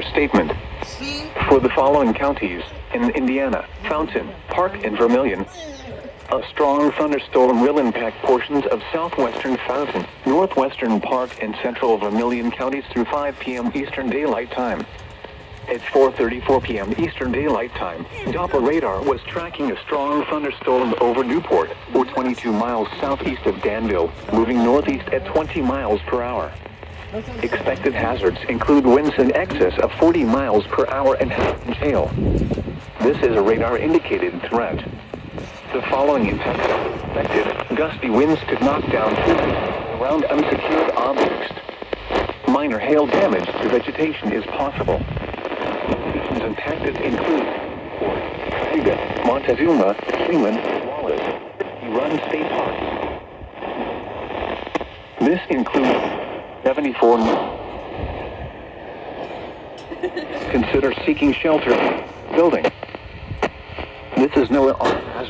Statement. For the following counties in Indiana, Fountain, Park, and Vermilion, a strong thunderstorm will impact portions of southwestern Fountain, northwestern Park, and central Vermilion counties through 5 p.m. Eastern Daylight Time. At 4:34 p.m. Eastern Daylight Time, Doppler radar was tracking a strong thunderstorm over Newport, or 22 miles southeast of Danville, moving northeast at 20 miles per hour. Expected hazards include winds in excess of 40 miles per hour and hail. This is a radar-indicated threat. The following impacts are expected. Gusty winds could knock down trees around unsecured objects. Minor hail damage to vegetation is possible. Locations impacted include Fort Montezuma, Freeman, Wallace, Run State Park. This includes 74. Consider seeking shelter. Building. This is no hazard.